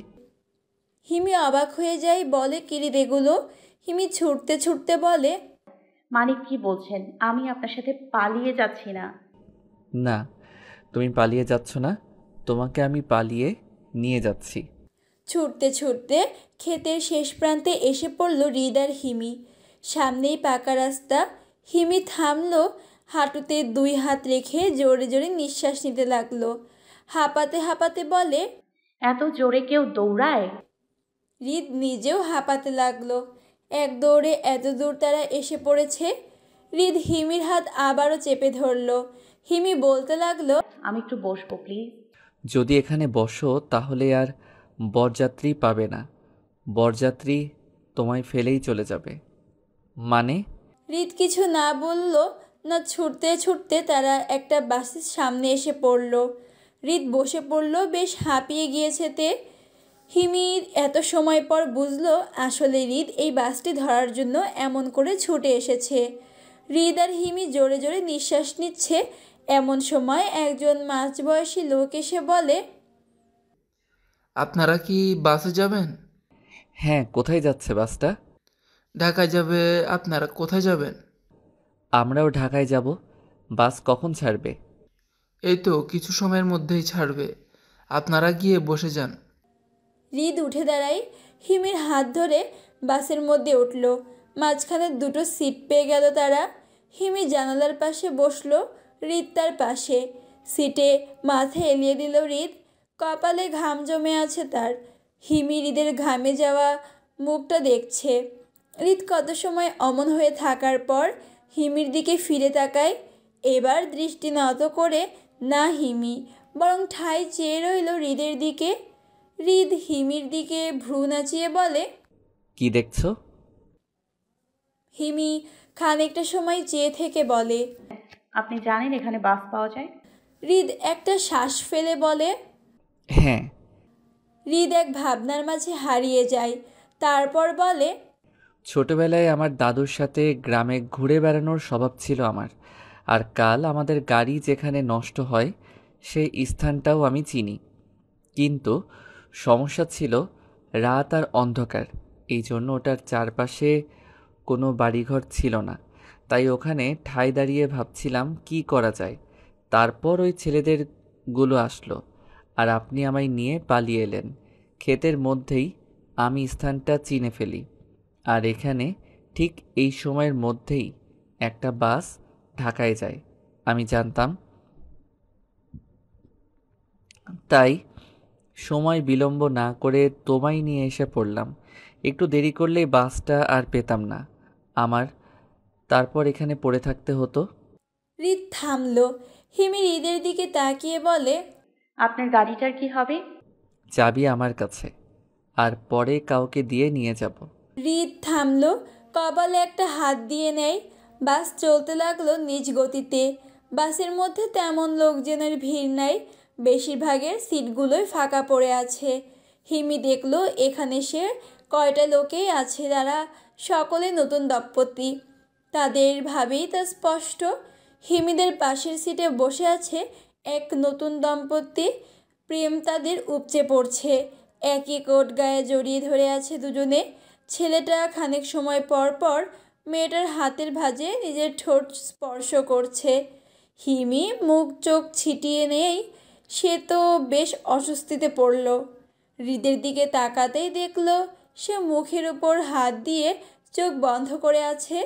হিমি অবাক হয়ে যায়। বলে কি হৃদ এগুলো? হিমি ছুটতে ছুটতে বলে, মানে কি বলছেন? আমি আপনার সাথে পালিয়ে যাচ্ছি না। না, তুমি পালিয়ে যাচ্ছ না, তোমাকে আমি পালিয়ে নিয়ে যাচ্ছি। ছুটতে ছুটতে ক্ষেতের শেষ প্রান্তে এসে পড়ল হৃদ আর হিমি। সামনেই পাকা রাস্তা। হিমি থামলো, হাঁটুতে দুই হাত রেখে জোরে জোরে নিঃশ্বাস নিতে লাগলো। হাঁপাতে হাঁপাতে বলে, এত জোরে কেউ দৌড়ায়? হৃদ নিজেও হাঁপাতে লাগলো। এক দৌড়ে এত দূর তারা এসে পড়েছে। হৃদ হিমির হাত আবারও চেপে ধরলো। হিমি বলতে লাগলো, আমি একটু বসবো প্লিজ? যদি এখানে বসো তাহলে আর বরযাত্রী পাবে না, বরযাত্রী তোমায় ফেলেই চলে যাবে। মানে? হৃদ কিছু না বলল না। ছুটতে ছুটতে তারা একটা বাসের সামনে এসে পড়ল। হৃদ বসে পড়ল, বেশ হাঁপিয়ে গিয়েছে তে। হিমি এত সময় পর বুঝলো আসলে হৃদ এই বাসটি ধরার জন্য এমন করে ছুটে এসেছে। হৃদ আর হিমি জোরে জোরে নিঃশ্বাস নিচ্ছে। এমন সময় একজন মাঝবয়সী লোক এসে বলে, আপনারা কি বাসে যাবেন? হ্যাঁ, কোথায় যাচ্ছে বাসটা? ঢাকায় যাবে। আপনারা কোথায় যাবেন? আমরাও ঢাকায় যাব। বাস কখন ছাড়বে? এই তো কিছু সময়ের মধ্যেই ছাড়বে, আপনারা গিয়ে বসে যান। হৃদ উঠে দাঁড়ায়। হিমির হাত ধরে বাসের মধ্যে উঠল। মাঝখানে দুটো সিট পেয়ে গেল তারা। হিমি জানালার পাশে বসলো, হৃদ তার পাশে। সিটে মাথা এলিয়ে দিল হৃদ। কপালে ঘাম জমে আছে তার। হিমি হৃদের ঘামে যাওয়া মুখটা দেখছে। হৃদ কত সময় অমন হয়ে থাকার পর হিমির দিকে ফিরে তাকায়। এবার দৃষ্টি নত করে না হিমি, বরং ঠায় চেয়ে রইল হৃদের দিকে। হৃদ হিমির দিকে ভ্রু নাচিয়ে বলে, কি দেখছো? হিমি খানিকটা সময় চেয়ে থেকে বলে, আপনি জানেন এখানে বাস পাওয়া যায়? হৃদ একটা শ্বাস ফেলে বলে। হ্যাঁ। হৃদ এক ভাবনার মাঝে হারিয়ে যায়, তারপর বলে, ছোটবেলায় আমার দাদুর সাথে গ্রামে ঘুরে বেড়ানোর স্বভাব ছিল আমার। আর কাল আমাদের গাড়ি যেখানে নষ্ট হয় সেই স্থানটাও আমি চিনি। কিন্তু সমস্যা ছিল রাত আর অন্ধকার, এই জন্য ওটার চারপাশে কোনো বাড়িঘর ছিল না। তাই ওখানে ঠায় দাঁড়িয়ে ভাবছিলাম কি করা যায়। তারপর ওই ছেলেদেরগুলো আসলো আর আপনি আমায় নিয়ে পালিয়ে এলেন। ক্ষেতের মধ্যেই আমি স্থানটা চিনে ফেলি। আর এখানে ঠিক এই সময়ের মধ্যেই একটা বাস ঢাকায় যায়। আমি জানতাম, তাই সময় বিলম্ব না করে তোমায় নিয়ে এসে পড়লাম। একটু দেরি করলেই বাসটা আর পেতাম না আমার, তারপর এখানে পড়ে থাকতে হতো। হৃদ থামল। হিমি হৃদের দিকে তাকিয়ে বলে, আপনার গাড়িটার কি হবে? চাবি আমার কাছে, আর পরে কাউকে দিয়ে নিয়ে যাব। হৃদ থামল, কপালে একটা হাত দিয়ে নেয়। বাস চলতে লাগলো নিজ গতিতে। বাসের মধ্যে তেমন লোকজনের ভিড় নাই, বেশিরভাগের সিটগুলোই ফাঁকা পড়ে আছে। হিমি দেখলো এখানে সে কয়টা লোকেই আছে, তারা সকলে নতুন দম্পতি। তাদের ভাবেই তা স্পষ্ট। হিমিদের পাশের সিটে বসে আছে এক নতুন দম্পতি। প্রেম তাদের উপচে পড়ছে। একই কোট গায়ে জড়িয়ে ধরে আছে দুজনে। ছেলেটা খানিক সময় পর পর মেয়েটার হাতের ভাঁজে নিজের ঠোঁট স্পর্শ করছে। হিমি মুখ চোখ ছিটিয়ে নেই, সে তো বেশ অস্বস্তিতে পড়ল। হৃদের দিকে তাকাতেই দেখল সে মুখের উপর হাত দিয়ে চোখ বন্ধ করে আছে।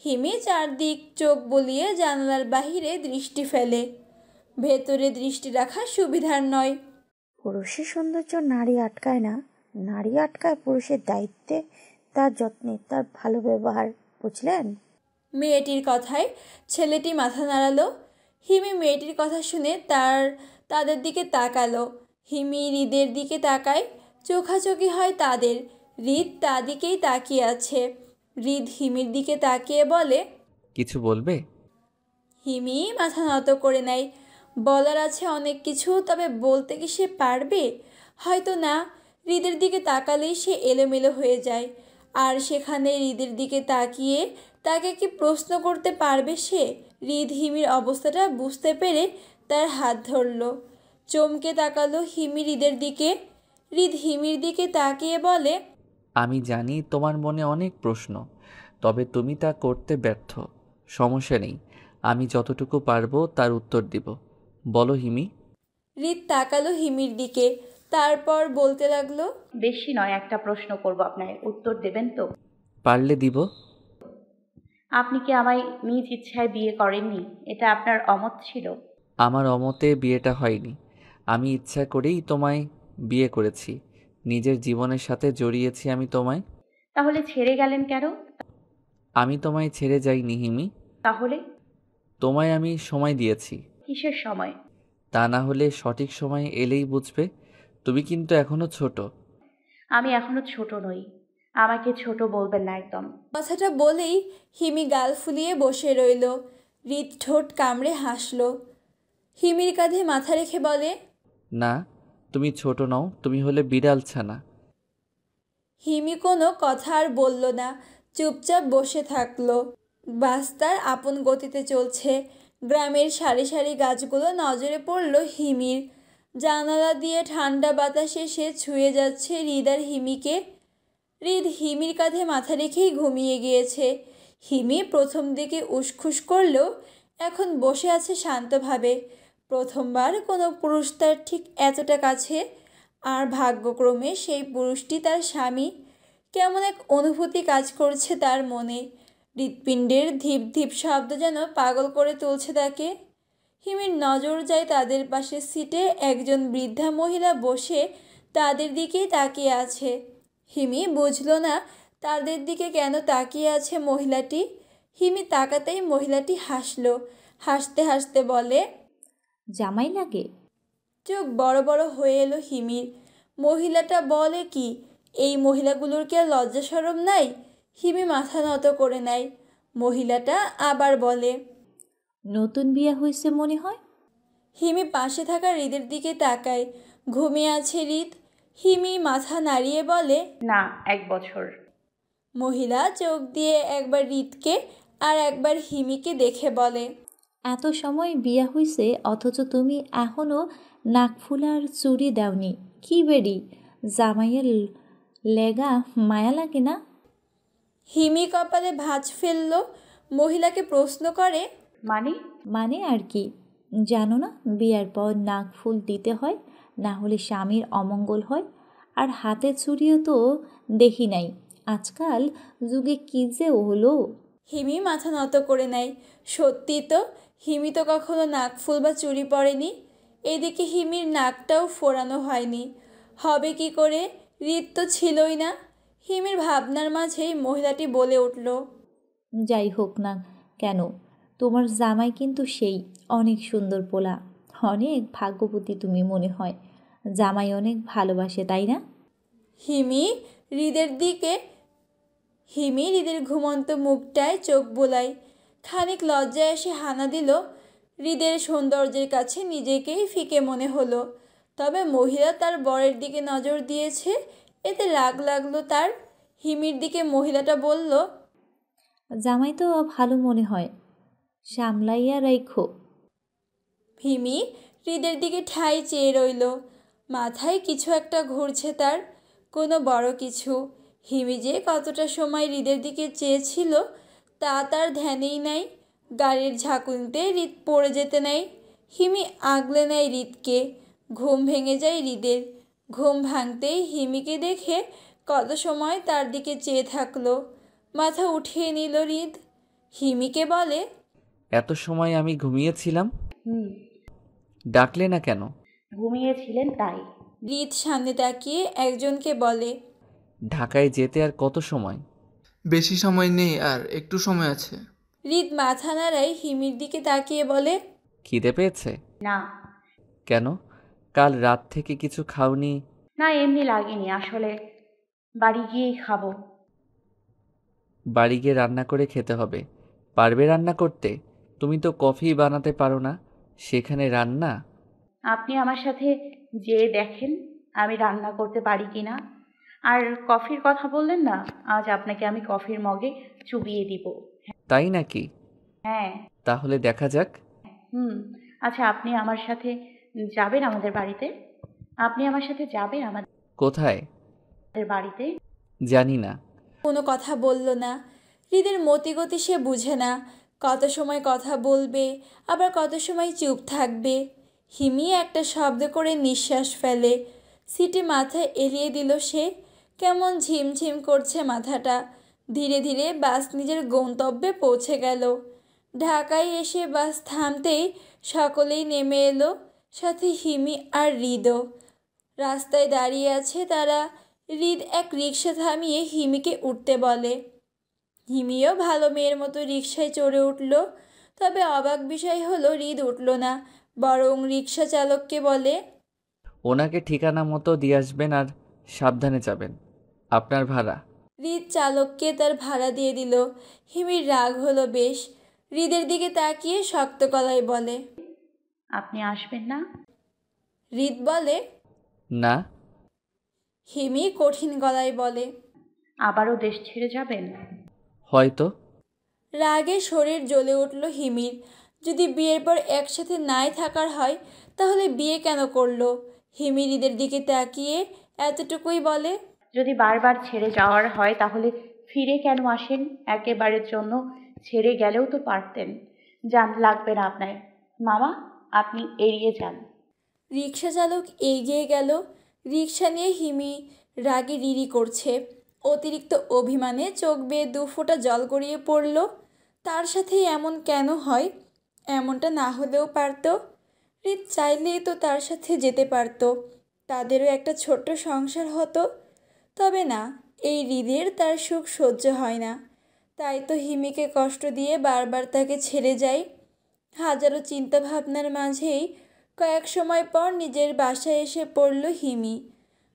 হিমি চারদিক চোখ বুলিয়ে জানালার বাহিরে দৃষ্টি ফেলে। ভেতরে দৃষ্টি রাখা সুবিধার নয়। পুরুষের সৌন্দর্য নারী আটকায় না, নারী আটকায় পুরুষের দায়িত্বে, তার যত্নে, তার ভালো ব্যবহার। বুঝলেন? মেয়েটির কথায় ছেলেটি মাথা নাড়ালো। হিমি মেয়েটির কথা শুনে তাদের দিকে তাকালো। হিমি হৃদের দিকে তাকায়, চোখাচোখি হয় তাদের। হৃদ তাদিকেই তাকিয়ে আছে। হৃদ হিমির দিকে তাকিয়ে বলে, কিছু বলবে? হিমি মাথা নত করে নেয়। বলার আছে অনেক কিছু, তবে বলতে কি সে পারবে? হয়তো না। হৃদের দিকে তাকালেই সে এলোমেলো হয়ে যায়। আর সেখানে হৃদের দিকে তাকিয়ে তাকে কি প্রশ্ন করতে পারবে সে? হৃদ হিমির অবস্থাটা বুঝতে পেরে তার হাত ধরল। চমকে তাকালো হিমি হৃদের দিকে। হৃদ হিমির দিকে তাকিয়ে বলে, আমি জানি তোমার মনে অনেক প্রশ্ন, তবে তুমি তা করতে ব্যর্থ। সমস্যা নেই, আমি যতটুকু পারবো তার উত্তর দিব। বলো হিমি। হৃদ তাকালো হিমির দিকে, তারপর বলতে লাগলো, বেশি নয়, একটা প্রশ্ন করব, আপনার উত্তর দেবেন তো? পারলে দিব। আপনি কি আমায় নিজ ইচ্ছায় বিয়ে করেননি? এটা আপনার অমত ছিল? আমার অমতে বিয়েটা হয়নি, আমি ইচ্ছা করেই তোমায় বিয়ে করেছি। নিজের জীবনের সাথে জড়িয়েছি আমি তোমায়। তাহলে ছেড়ে গেলেন কেন? আমি তোমায় ছেড়ে যাইনি হিমি, তাহলে তোমায় আমি সময় দিয়েছি। কিসের সময়? তা না হলে সঠিক সময় এলেই বুঝবে। তুমি কিন্তু এখনো ছোট। আমি এখনো ছোট নই, আমাকে ছোট বলবেন না একদম। কথাটা বলেই হিমি গাল ফুলিয়ে বসে রইল। হৃদ ঠোঁট কামড়ে হাসল। হিমির কাঁধে মাথা রেখে বলে, না, তুমি ছোট নও, তুমি হলে বিড়াল ছানা। হিমি কোনো কথা আর বলল না, চুপচাপ বসে থাকলো। বাস তার আপন গতিতে চলছে। গ্রামের সারি সারি গাছগুলো নজরে পড়ল হিমির। জানালা দিয়ে ঠান্ডা বাতাসে সে ছুঁয়ে যাচ্ছে হৃদ আর হিমিকে। হৃদ হিমির কাঁধে মাথা রেখেই ঘুমিয়ে গিয়েছে। হিমি প্রথম দিকে উসখুস করলেও এখন বসে আছে শান্তভাবে। প্রথমবার কোনো পুরুষ তার ঠিক এতটা কাছে, আর ভাগ্যক্রমে সেই পুরুষটি তার স্বামী। কেমন এক অনুভূতি কাজ করছে তার মনে। হৃৎপিণ্ডের ধীপ ধীপ শব্দ যেন পাগল করে তুলছে তাকে। হিমির নজর যায় তাদের পাশের সিটে একজন বৃদ্ধা মহিলা বসে তাদের দিকেই তাকিয়ে আছে। হিমি বুঝল না তাদের দিকে কেন তাকিয়ে আছে মহিলাটি। হিমি তাকাতেই মহিলাটি হাসলো, হাসতে হাসতে বলে, জামাই লাগে? চোখ বড় বড় হয়ে এলো হিমির। মহিলাটা বলে কি, এই মহিলাগুলোর কি আর লজ্জা শরম নাই? হিমি মাথা নত করে নেয়। মহিলাটা আবার বলে, নতুন বিয়ে হয়েছে মনে হয়। হিমি পাশে থাকা হৃদের দিকে তাকায়। ঘুমিয়ে আছে হৃদ। হিমি মাথা নাড়িয়ে বলে, না, 1 বছর। মহিলা চোখ দিয়ে একবার হৃদকে আর একবার হিমিকে দেখে বলে, এত সময় বিয়ে হইছে অথচ তুমি এখনো নাকফুলার চুড়ি দাওনি, কি বেরি? জামাইয়ের লেগা মায়া লাগে না? হিমি কপালে ভাঁজ ফেললো। মহিলাকে প্রশ্ন করে, মানে? মানে আর কি, জানো না বিয়ার পর নাকফুল দিতে হয়, না হলে স্বামীর অমঙ্গল হয়। আর হাতে চুড়িও তো দেখি নাই, আজকাল যুগে কি যে হলো। হিমি মাথা নত করে নেয়। সত্যি তো, হিমি তো কখনো নাকফুল বা চুড়ি পরেনি। এদিকে হিমির নাকটাও ফোরানো হয়নি। হবে কি করে? হৃদ তো ছিলই না। হিমির ভাবনার মাঝেই মহিলাটি বলে উঠল, যাই হোক না কেন, তোমার জামাই কিন্তু সেই অনেক সুন্দর পোলা, অনেক ভাগ্যবতী তুমি মনে হয়, জামাই অনেক ভালোবাসে তাই না? হিমি হৃদের ঘুমন্ত মুখটায় চোখ বোলায়। খানিক লজ্জায় এসে হানা দিল। হৃদের সৌন্দর্যের কাছে নিজেকেই ফিকে মনে হলো। তবে মহিলা তার বরের দিকে নজর দিয়েছে, এতে রাগ লাগলো তার। হিমির দিকে মহিলাটা বলল, জামাই তো ভালো মনে হয়, সামলাইয়া রাইখো। হিমি হৃদের দিকে ঠাই চেয়ে রইল। মাথায় কিছু একটা ঘুরছে তার, কোনো বড় কিছু। হিমি যে কতটা সময় হৃদের দিকে চেয়েছিল তা তার ধ্যানেই নাই। গাড়ির ঝাঁকুনিতে হৃদ পড়ে যেতে নেয়। হিমি আগলে নেয় হৃদকে। ঘুম ভেঙে যায় হৃদের। ঘুম ভাঙতেই হিমিকে দেখে কত সময় তার দিকে চেয়ে থাকলো। মাথা উঠিয়ে নিল হৃদ। হিমিকে বলে, এত সময় আমি ঘুমিয়েছিলাম, হুম, ডাকলে না কেন? ঘুমিয়েছিলেন তাই। হৃদ সামনে তাকিয়ে একজনকে বলে, ঢাকায় যেতে আর কত সময়? বেশি সময় নেই, আর একটু সময় আছে। হৃদ মাথা নাড়ায় হিমির দিকে তাকিয়ে বলে, খিদে পেয়েছে? না, কেন? কাল রাত থেকে কিছু খাওনি? না এমনি লাগেনি আসলে, বাড়ি গিয়েই খাবো। বাড়ি গিয়ে রান্না করে খেতে হবে। পারবে রান্না করতে? তুমি তো কফি বানাতে পারো না, সেখানে রান্না? আপনি আমার সাথে যেয়ে দেখেন আমি রান্না করতে পারি কি না। আর কফির কথা বললেন না, আজ আপনাকে আমি কফির মগে চুবিয়ে দিব। তাই নাকি? হ্যাঁ। তাহলে দেখা যাক। হুম। আচ্ছা, আপনি আমার সাথে যাবেন আমাদের বাড়িতে? আপনি আমার সাথে যাবেন আমাদের কোথায়? বাড়িতে? জানি না। কোনো কথা বলল না। হৃদের মতিগতি সে বুঝে না, কত সময় কথা বলবে আবার কত সময় চুপ থাকবে। হিমি একটা শব্দ করে নিঃশ্বাস ফেলে। সিটি মাথায় এলিয়ে দিল সে। কেমন ঝিমঝিম করছে মাথাটা। ধীরে ধীরে বাস নিজের গন্তব্যে পৌঁছে গেল। ঢাকায় এসে বাস থামতেই সকলেই নেমে এলো, সাথে হিমি আর হৃদও। রাস্তায় দাঁড়িয়ে আছে তারা। হৃদ এক রিকশা থামিয়ে হিমিকে উঠতে বলে। হিমিও ভালো মেয়ের মতো রিকশায় চড়ে উঠল। তবে অবাক বিষয় হলো হৃদ উঠল না, বরং রিকশা চালককে বলে, ওনাকে ঠিকানা মতো দিয়ে আসবেন আর সাবধানে যাবেন। আপনার ভাড়া। হৃদ চালককে তার ভাড়া দিয়ে দিল। হিমির রাগ হলো বেশ। হৃদের দিকে তাকিয়ে শক্ত গলায় বলে, আপনি আসবেন না? হৃদ বলে, না। হিমি কঠিন গলায় বলে, আবারও দেশ ছেড়ে যাবেন? হয়তো। রাগে শরীর জ্বলে উঠল হিমির। যদি বিয়ের পর একসাথে নাই থাকার হয় তাহলে বিয়ে কেন করলো? হিমি হৃদের দিকে তাকিয়ে এতটুকুই বলে, যদি বারবার ছেড়ে যাওয়ার হয় তাহলে ফিরে কেন আসেন? একেবারের জন্য ছেড়ে গেলেও তো পারতেন। যান, লাগবে না আপনার। মামা, আপনি এড়িয়ে যান। রিকশা চালক এগিয়ে গেল। রিকশা নিয়ে হিমি রাগে রিরি করছে। অতিরিক্ত অভিমানে চোখ বেয়ে 2 ফোঁটা জল গড়িয়ে পড়ল। তার সাথে এমন কেন হয়? এমনটা না হলেও পারত। হৃদ চাইলেই তো তার সাথে যেতে পারত, তাদেরও একটা ছোট্ট সংসার হতো। তবে না, এই হৃদের তার সুখ সহ্য হয় না। তাই তো হিমিকে কষ্ট দিয়ে বারবার তাকে ছেড়ে যায়। হাজারো চিন্তা ভাবনার মাঝেই কয়েক সময় পর নিজের বাসায় এসে পড়ল হিমি।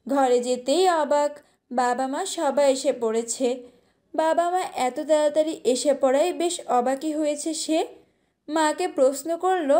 ঘরে যেতেই অবাক, বাবা মা সবাই এসে পড়েছে। বাবা মা এত তাড়াতাড়ি এসে পড়ায় বেশ অবাকই হয়েছে সে। মাকে প্রশ্ন করলো,